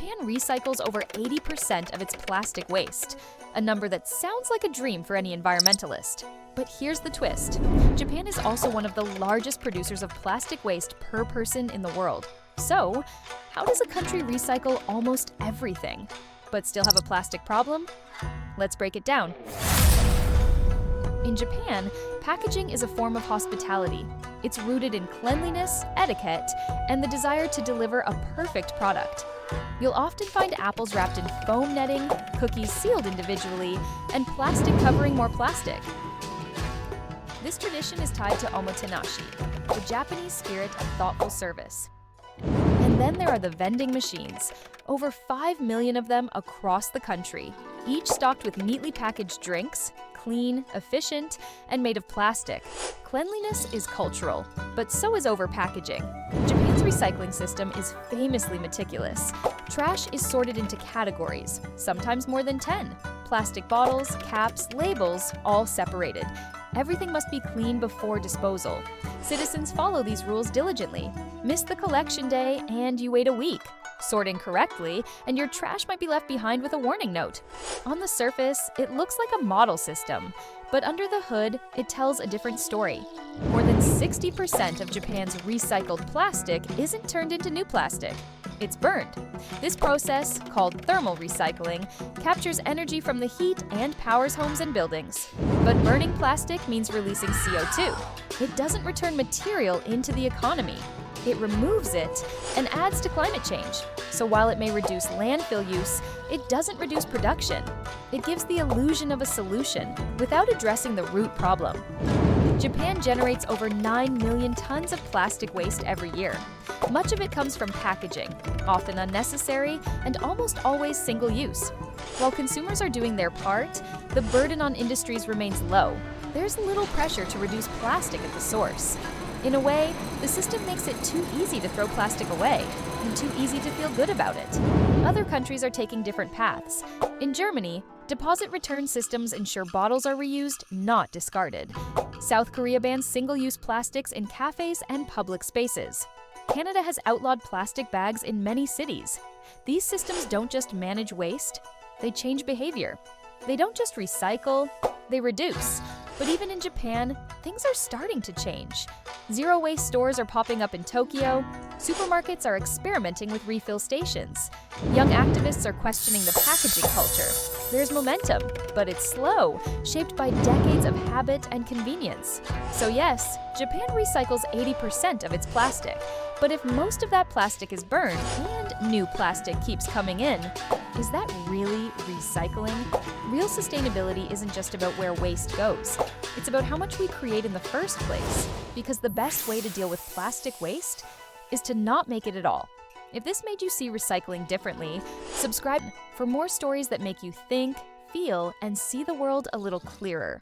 Japan recycles over 80% of its plastic waste, a number that sounds like a dream for any environmentalist. But here's the twist. Japan is also one of the largest producers of plastic waste per person in the world. So, how does a country recycle almost everything, but still have a plastic problem? Let's break it down. In Japan, packaging is a form of hospitality. It's rooted in cleanliness, etiquette, and the desire to deliver a perfect product. You'll often find apples wrapped in foam netting, cookies sealed individually, and plastic covering more plastic. This tradition is tied to omotenashi, the Japanese spirit of thoughtful service. And then there are the vending machines, over 5 million of them across the country, each stocked with neatly packaged drinks, clean, efficient, and made of plastic. Cleanliness is cultural, but so is overpackaging. Japan's recycling system is famously meticulous. Trash is sorted into categories, sometimes more than 10. Plastic bottles, caps, labels, all separated. Everything must be clean before disposal. Citizens follow these rules diligently. Miss the collection day and you wait a week. Sort incorrectly, and your trash might be left behind with a warning note. On the surface, it looks like a model system, but under the hood, it tells a different story. More than 60% of Japan's recycled plastic isn't turned into new plastic. It's burned. This process, called thermal recycling, captures energy from the heat and powers homes and buildings. But burning plastic means releasing CO2. It doesn't return material into the economy. It removes it and adds to climate change. So while it may reduce landfill use, it doesn't reduce production. It gives the illusion of a solution without addressing the root problem. Japan generates over 9 million tons of plastic waste every year. Much of it comes from packaging, often unnecessary and almost always single-use. While consumers are doing their part, the burden on industries remains low. There's little pressure to reduce plastic at the source. In a way, the system makes it too easy to throw plastic away and too easy to feel good about it. Other countries are taking different paths. In Germany, deposit return systems ensure bottles are reused, not discarded. South Korea bans single-use plastics in cafes and public spaces. Canada has outlawed plastic bags in many cities. These systems don't just manage waste, they change behavior. They don't just recycle, they reduce. But even in Japan, things are starting to change. Zero-waste stores are popping up in Tokyo. Supermarkets are experimenting with refill stations. Young activists are questioning the packaging culture. There's momentum, but it's slow, shaped by decades of habit and convenience. So yes, Japan recycles 80% of its plastic. But if most of that plastic is burned and new plastic keeps coming in, is that really recycling? Real sustainability isn't just about where waste goes. It's about how much we create in the first place. Because the best way to deal with plastic waste is to not make it at all. If this made you see recycling differently, subscribe for more stories that make you think, feel, and see the world a little clearer.